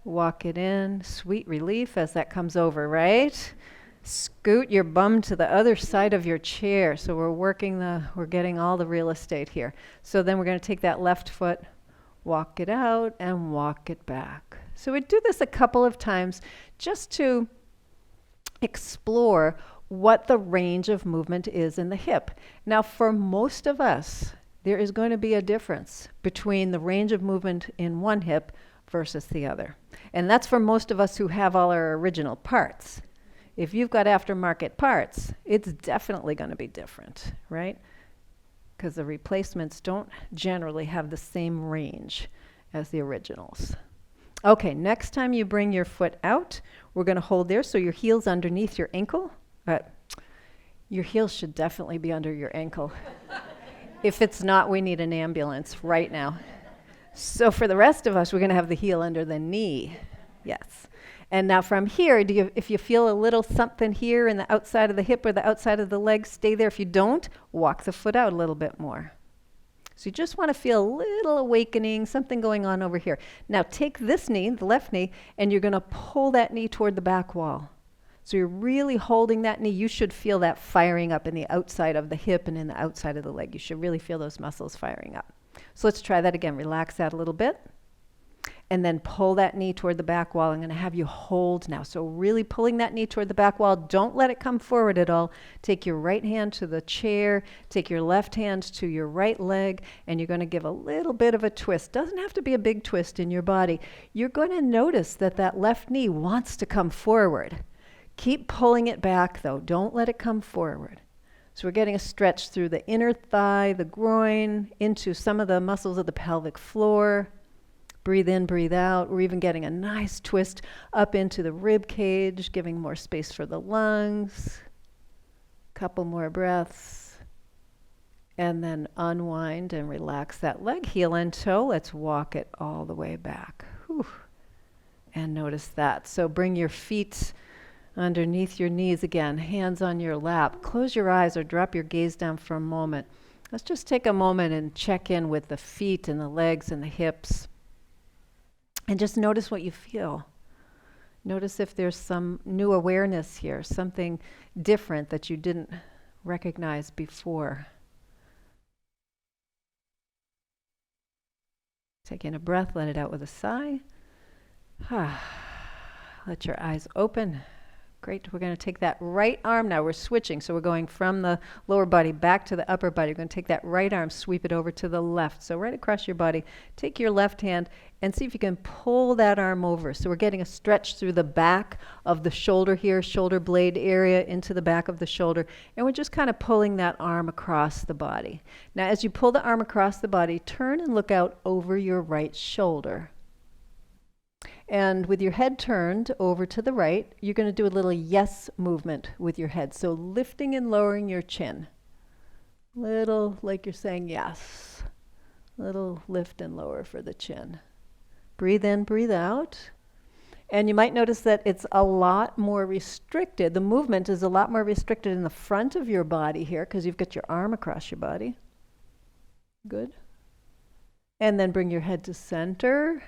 A: Walk it in. Sweet relief as that comes over, right? Scoot your bum to the other side of your chair. So we're getting all the real estate here. So then we're going to take that left foot, walk it out, and walk it back. So we do this a couple of times just to explore what the range of movement is in the hip. Now, for most of us, there is going to be a difference between the range of movement in one hip versus the other. And that's for most of us who have all our original parts. If you've got aftermarket parts, it's definitely going to be different, right? Because the replacements don't generally have the same range as the originals. Okay, next time you bring your foot out, we're going to hold there so your heel's underneath your ankle. Your heel should definitely be under your ankle. If it's not, we need an ambulance right now. So for the rest of us, we're going to have the heel under the knee. Yes. And now from here, if you feel a little something here in the outside of the hip or the outside of the leg, stay there. If you don't, walk the foot out a little bit more. So you just want to feel a little awakening, something going on over here. Now take this knee, the left knee, and you're going to pull that knee toward the back wall. So you're really holding that knee. You should feel that firing up in the outside of the hip and in the outside of the leg. You should really feel those muscles firing up. So let's try that again. Relax that a little bit. And then pull that knee toward the back wall. I'm going to have you hold now. So really pulling that knee toward the back wall. Don't let it come forward at all. Take your right hand to the chair. Take your left hand to your right leg. And you're going to give a little bit of a twist. Doesn't have to be a big twist in your body. You're going to notice that that left knee wants to come forward. Keep pulling it back, though. Don't let it come forward. So we're getting a stretch through the inner thigh, the groin, into some of the muscles of the pelvic floor. Breathe in, breathe out. We're even getting a nice twist up into the rib cage, giving more space for the lungs. Couple more breaths. And then unwind and relax that leg, heel and toe. Let's walk it all the way back. Whew. And notice that. So bring your feet underneath your knees again, hands on your lap. Close your eyes or drop your gaze down for a moment. Let's just take a moment and check in with the feet and the legs and the hips. And just notice what you feel. Notice if there's some new awareness here, something different that you didn't recognize before. Take in a breath, let it out with a sigh. Let your eyes open. Great. We're going to take that right arm now. We're switching. So we're going from the lower body back to the upper body. We're going to take that right arm, sweep it over to the left. So right across your body. Take your left hand and see if you can pull that arm over. So we're getting a stretch through the back of the shoulder here, shoulder blade area into the back of the shoulder. And we're just kind of pulling that arm across the body. Now, as you pull the arm across the body, turn and look out over your right shoulder. And with your head turned over to the right, you're going to do a little yes movement with your head. So lifting and lowering your chin. Little like you're saying yes. Little lift and lower for the chin. Breathe in, breathe out. And you might notice that it's a lot more restricted. The movement is a lot more restricted in the front of your body here because you've got your arm across your body. Good. And then bring your head to center.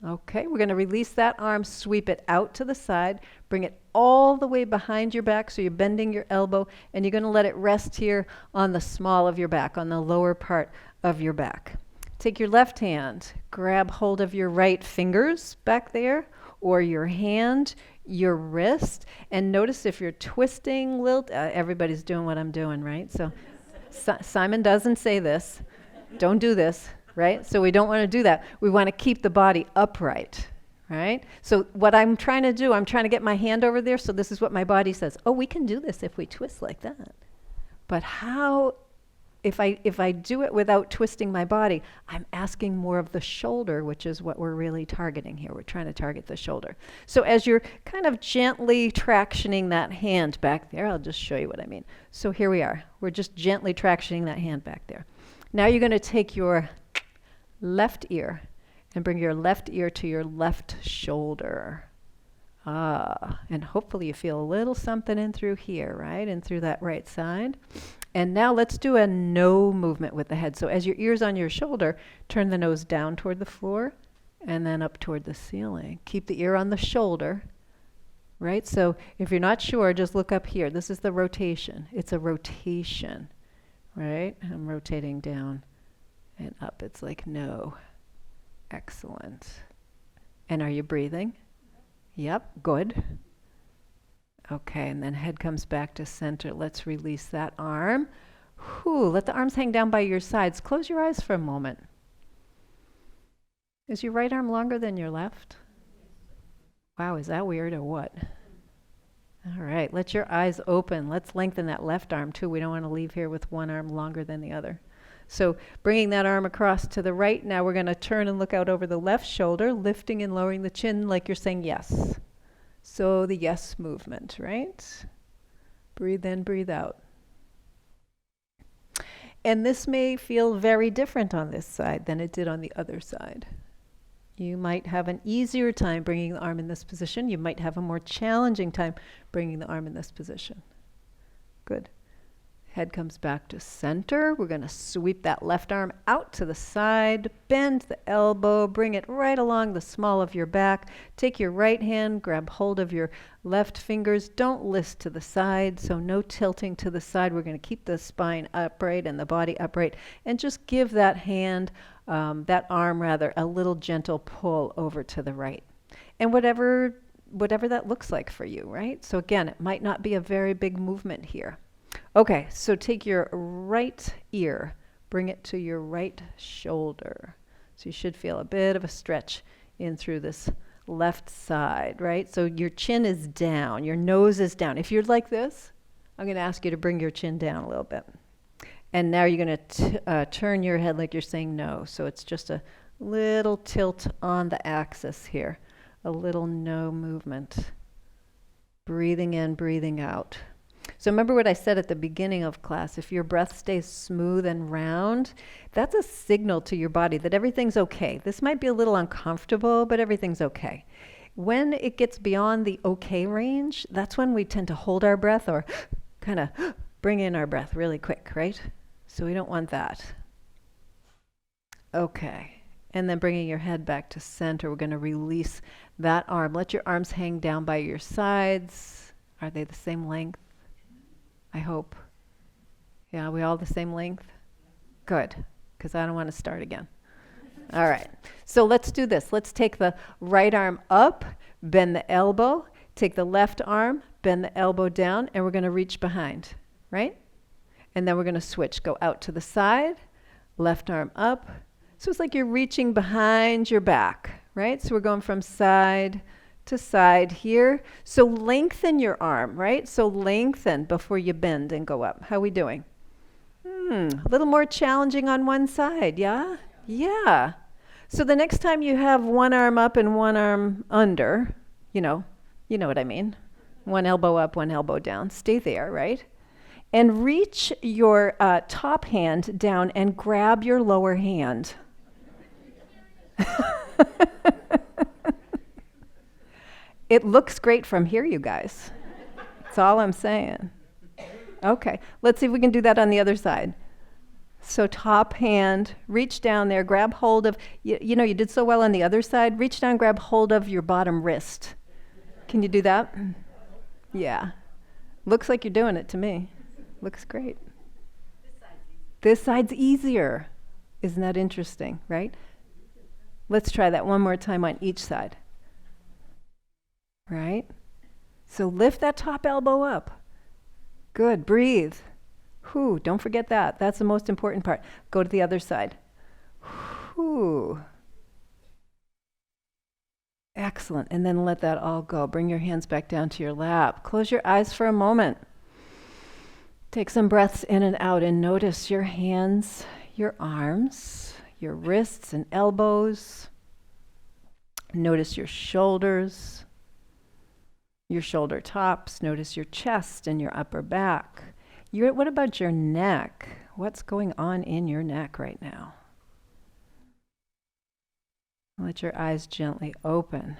A: Okay, we're going to release that arm, sweep it out to the side, bring it all the way behind your back so you're bending your elbow, and you're going to let it rest here on the small of your back, on the lower part of your back. Take your left hand, grab hold of your right fingers back there, or your hand, your wrist, and notice if you're twisting, everybody's doing what I'm doing, right? So Simon doesn't say this. Don't do this. Right? So we don't want to do that. We want to keep the body upright, right? So what I'm trying to do, I'm trying to get my hand over there, so this is what my body says. Oh, we can do this if we twist like that. But how if I do it without twisting my body, I'm asking more of the shoulder, which is what we're really targeting here. We're trying to target the shoulder. So as you're kind of gently tractioning that hand back there, I'll just show you what I mean. So here we are. We're just gently tractioning that hand back there. Now you're going to take your left ear and bring your left ear to your left shoulder. And hopefully you feel a little something in through here, right? And through that right side. And now let's do a no movement with the head. So as your ear's on your shoulder, turn the nose down toward the floor and then up toward the ceiling. Keep the ear on the shoulder, right? So if you're not sure, just look up here. This is the rotation. It's a rotation, right? I'm rotating down and up. It's like no. Excellent. And are you breathing? Yep, good. Okay, and then head comes back to center. Let's release that arm. Whew, let the arms hang down by your sides. Close your eyes for a moment. Is your right arm longer than your left? Wow, is that weird or what? All right, let your eyes open. Let's lengthen that left arm too. We don't want to leave here with one arm longer than the other. So bringing that arm across to the right, now we're going to turn and look out over the left shoulder, lifting and lowering the chin like you're saying yes. So the yes movement, right? Breathe in, breathe out. And this may feel very different on this side than it did on the other side. You might have an easier time bringing the arm in this position. You might have a more challenging time bringing the arm in this position. Good. Head comes back to center. We're going to sweep that left arm out to the side, bend the elbow, bring it right along the small of your back. Take your right hand, grab hold of your left fingers. Don't list to the side, so no tilting to the side. We're going to keep the spine upright and the body upright, and just give that hand, that arm rather, a little gentle pull over to the right. And whatever that looks like for you, right? So again, it might not be a very big movement here. Okay, so take your right ear, bring it to your right shoulder. So you should feel a bit of a stretch in through this left side, right? So your chin is down, your nose is down. If you're like this, I'm going to ask you to bring your chin down a little bit. And now you're going to turn your head like you're saying no. So it's just a little tilt on the axis here, a little no movement. Breathing in, breathing out. So remember what I said at the beginning of class, if your breath stays smooth and round, that's a signal to your body that everything's okay. This might be a little uncomfortable, but everything's okay. When it gets beyond the okay range, that's when we tend to hold our breath or kind of bring in our breath really quick, right? So we don't want that. Okay. And then bringing your head back to center, we're going to release that arm. Let your arms hang down by your sides. Are they the same length? I hope. Yeah, are we all the same length? Good, because I don't want to start again. All right, so let's do this. Let's take the right arm up, bend the elbow, take the left arm, bend the elbow down, and we're going to reach behind, right? And then we're going to switch. Go out to the side, left arm up. So it's like you're reaching behind your back, right? So we're going from side to side here. So lengthen your arm, right? So lengthen before you bend and go up. How are we doing? A little more challenging on one side, yeah? Yeah. So the next time you have one arm up and one arm under, you know what I mean. One elbow up, one elbow down. Stay there, right? And reach your top hand down and grab your lower hand. It looks great from here, you guys. That's all I'm saying. Okay, let's see if we can do that on the other side. So top hand, reach down there, grab hold of, you did so well on the other side. Reach down, grab hold of your bottom wrist. Can you do that? Yeah. Looks like you're doing it to me. Looks great. This side's easier. Isn't that interesting, right? Let's try that one more time on each side. Right? So lift that top elbow up. Good. Breathe. Whew, don't forget that. That's the most important part. Go to the other side. Whew. Excellent. And then let that all go. Bring your hands back down to your lap. Close your eyes for a moment. Take some breaths in and out and notice your hands, your arms, your wrists and elbows. Notice your shoulders, your shoulder tops. Notice your chest and your upper back. What about your neck? What's going on in your neck right now? Let your eyes gently open.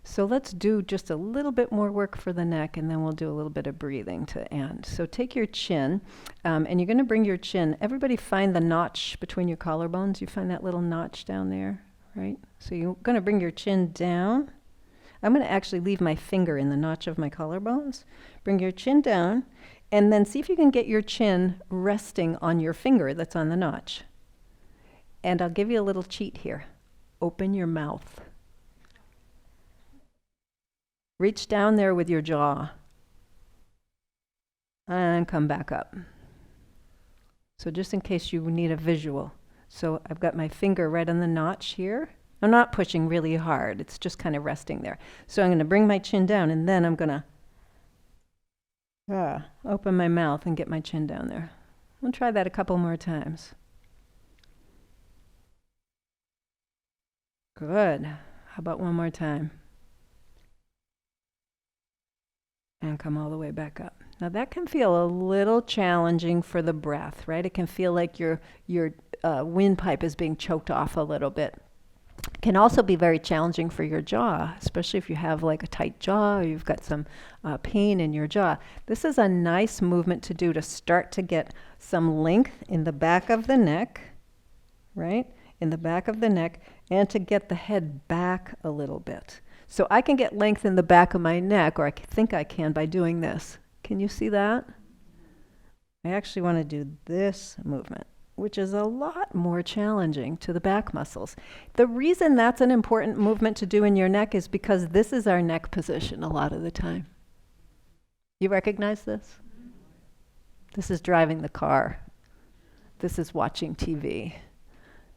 A: So let's do just a little bit more work for the neck, and then we'll do a little bit of breathing to end. So take your chin, and you're going to bring your chin. Everybody find the notch between your collarbones. You find that little notch down there, right? So you're going to bring your chin down. I'm going to actually leave my finger in the notch of my collarbones. Bring your chin down, and then see if you can get your chin resting on your finger that's on the notch. And I'll give you a little cheat here. Open your mouth. Reach down there with your jaw and come back up. So just in case you need a visual. So I've got my finger right on the notch here. I'm not pushing really hard. It's just kind of resting there. So I'm going to bring my chin down, and then I'm going to open my mouth and get my chin down there. We'll try that a couple more times. Good. How about one more time? And come all the way back up. Now that can feel a little challenging for the breath, right? It can feel like your windpipe is being choked off a little bit. It can also be very challenging for your jaw, especially if you have like a tight jaw or you've got some pain in your jaw. This is a nice movement to do to start to get some length in the back of the neck, right? In the back of the neck, and to get the head back a little bit. So I can get length in the back of my neck, or I think I can by doing this. Can you see that? I actually want to do this movement, which is a lot more challenging to the back muscles. The reason that's an important movement to do in your neck is because this is our neck position a lot of the time. You recognize this? This is driving the car. This is watching TV.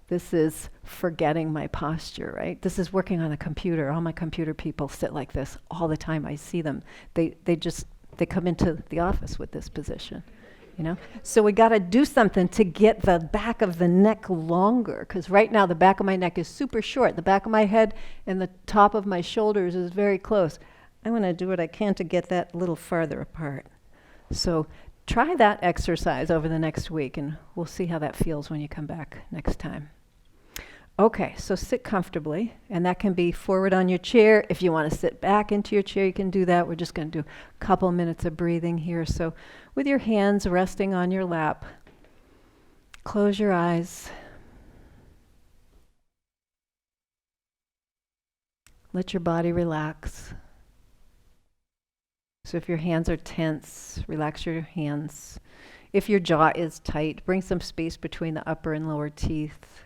A: This is forgetting my posture, right? This is working on a computer. All my computer people sit like this all the time. I see them. They come into the office with this position, you know? So we got to do something to get the back of the neck longer, because right now the back of my neck is super short. The back of my head and the top of my shoulders is very close. I want to do what I can to get that a little farther apart. So try that exercise over the next week, and we'll see how that feels when you come back next time. Okay, so sit comfortably, and that can be forward on your chair. If you want to sit back into your chair, you can do that. We're just going to do a couple minutes of breathing here. So with your hands resting on your lap, close your eyes. Let your body relax. So if your hands are tense, relax your hands. If your jaw is tight, bring some space between the upper and lower teeth.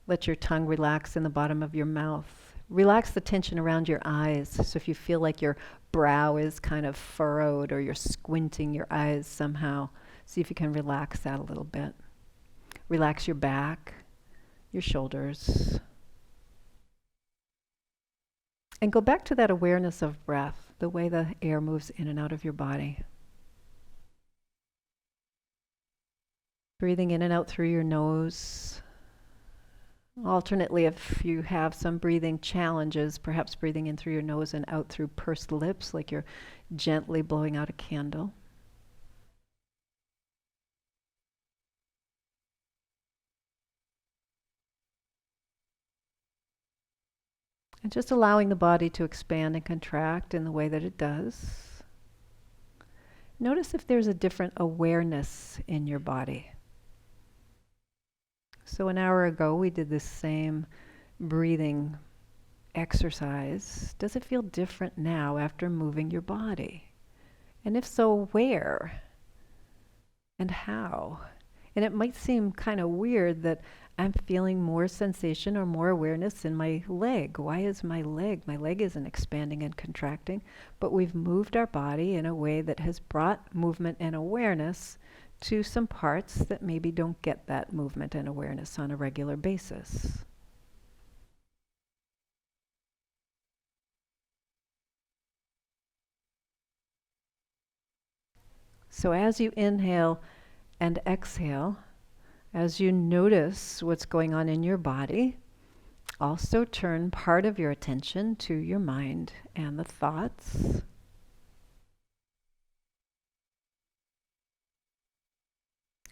A: Let your tongue relax in the bottom of your mouth. Relax the tension around your eyes. So if you feel like your brow is kind of furrowed or you're squinting your eyes somehow, see if you can relax that a little bit. Relax your back, your shoulders. And go back to that awareness of breath, the way the air moves in and out of your body. Breathing in and out through your nose. Alternately, if you have some breathing challenges, perhaps breathing in through your nose and out through pursed lips, like you're gently blowing out a candle. And just allowing the body to expand and contract in the way that it does. Notice if there's a different awareness in your body. So an hour ago, we did this same breathing exercise. Does it feel different now after moving your body? And if so, where? And how? And it might seem kind of weird that I'm feeling more sensation or more awareness in my leg. Why is my leg isn't expanding and contracting, but we've moved our body in a way that has brought movement and awareness to some parts that maybe don't get that movement and awareness on a regular basis. So as you inhale and exhale, as you notice what's going on in your body, also turn part of your attention to your mind and the thoughts.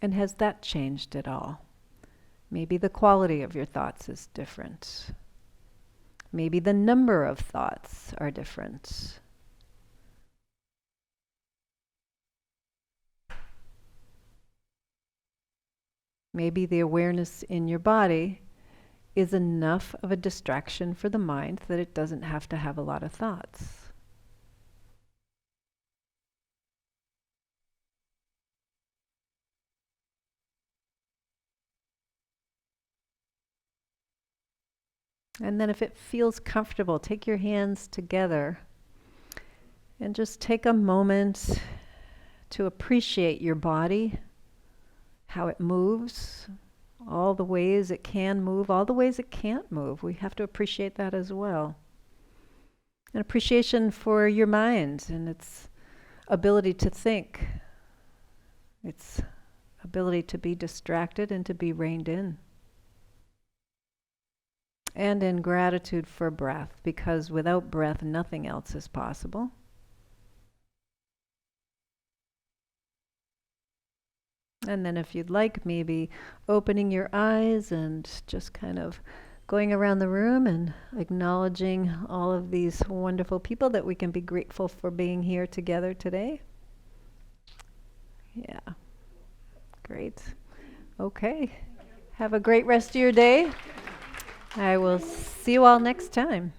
A: And has that changed at all? Maybe the quality of your thoughts is different. Maybe the number of thoughts are different. Maybe the awareness in your body is enough of a distraction for the mind that it doesn't have to have a lot of thoughts. And then if it feels comfortable, take your hands together and just take a moment to appreciate your body, how it moves, all the ways it can move, all the ways it can't move. We have to appreciate that as well. An appreciation for your mind and its ability to think, its ability to be distracted and to be reined in. And in gratitude for breath, because without breath, nothing else is possible. And then if you'd like, maybe opening your eyes and just kind of going around the room and acknowledging all of these wonderful people that we can be grateful for being here together today. Yeah, great. Okay, have a great rest of your day. I will see you all next time.